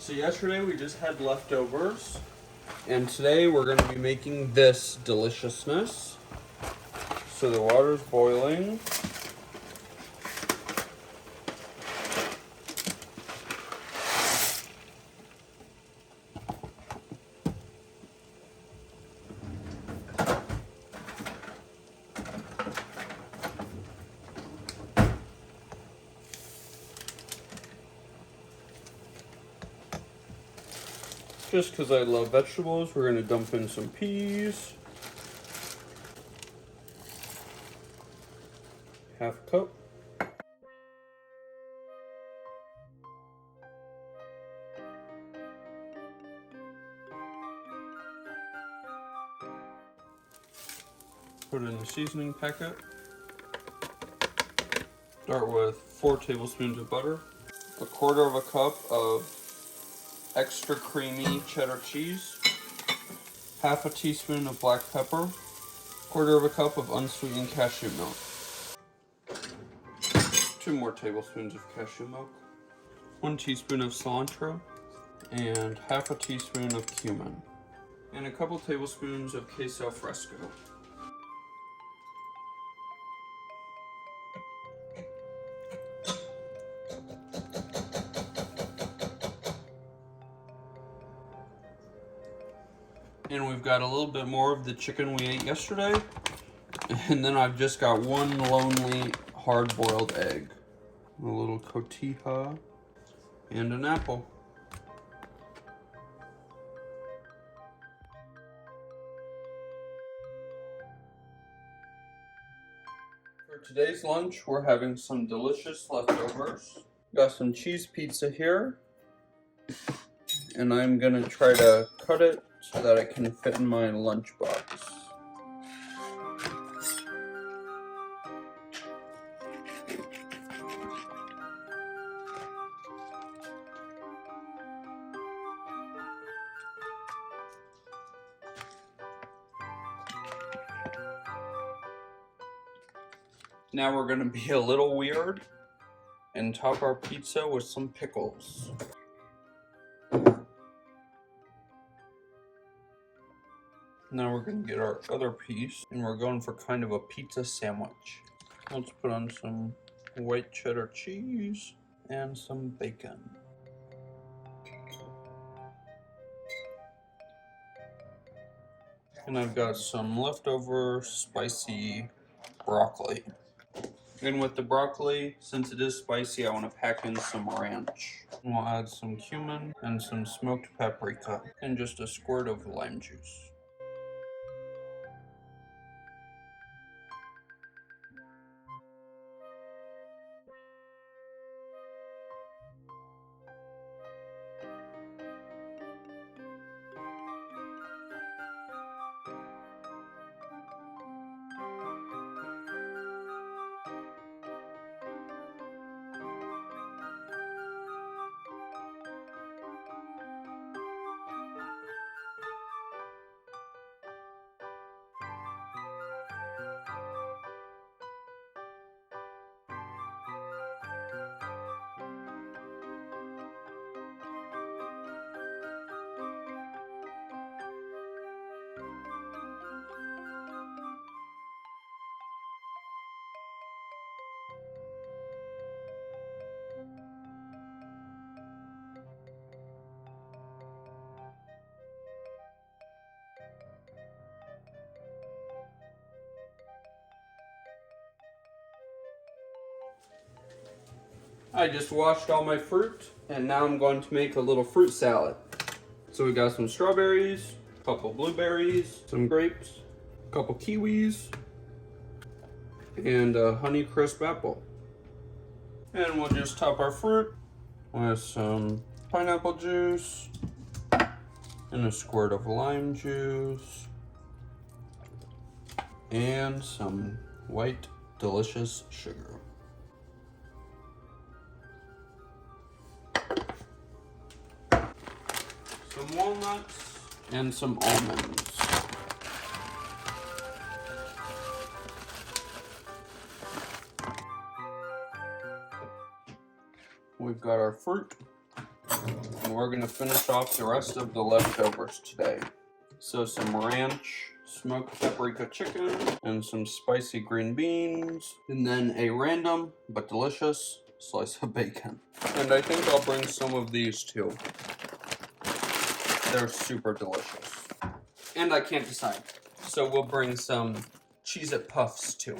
So yesterday we just had leftovers, and today we're going to be making this deliciousness. So the water's boiling. Just because I love vegetables, we're going to dump in some peas. Half a cup. Put in the seasoning packet. Start with 4 tablespoons of butter. A quarter of a cup of extra creamy cheddar cheese. Half a teaspoon of black pepper. Quarter of a cup of unsweetened cashew milk. 2 more tablespoons of cashew milk. 1 teaspoon of cilantro. And half a teaspoon of cumin. And a couple tablespoons of queso fresco. And we've got a little bit more of the chicken we ate yesterday. And then I've just got 1 lonely hard-boiled egg. A little cotija. And an apple. For today's lunch, we're having some delicious leftovers. Got some cheese pizza here. And I'm gonna try to cut it so that it can fit in my lunchbox. Now we're gonna be a little weird and top our pizza with some pickles. Now we're gonna get our other piece and we're going for kind of a pizza sandwich. Let's put on some white cheddar cheese and some bacon. And I've got some leftover spicy broccoli. And with the broccoli, since it is spicy, I want to pack in some ranch. And we'll add some cumin and some smoked paprika and just a squirt of lime juice. I just washed all my fruit, and now I'm going to make a little fruit salad. So we got some strawberries, a couple blueberries, some grapes, a couple kiwis, and a Honeycrisp apple. And we'll just top our fruit with some pineapple juice and a squirt of lime juice and some white delicious sugar. Some walnuts and some almonds. We've got our fruit. And we're gonna finish off the rest of the leftovers today. So some ranch, smoked paprika chicken, and some spicy green beans, and then a random but delicious slice of bacon. And I think I'll bring some of these too. They're super delicious. And I can't decide. So we'll bring some Cheez-It Puffs too.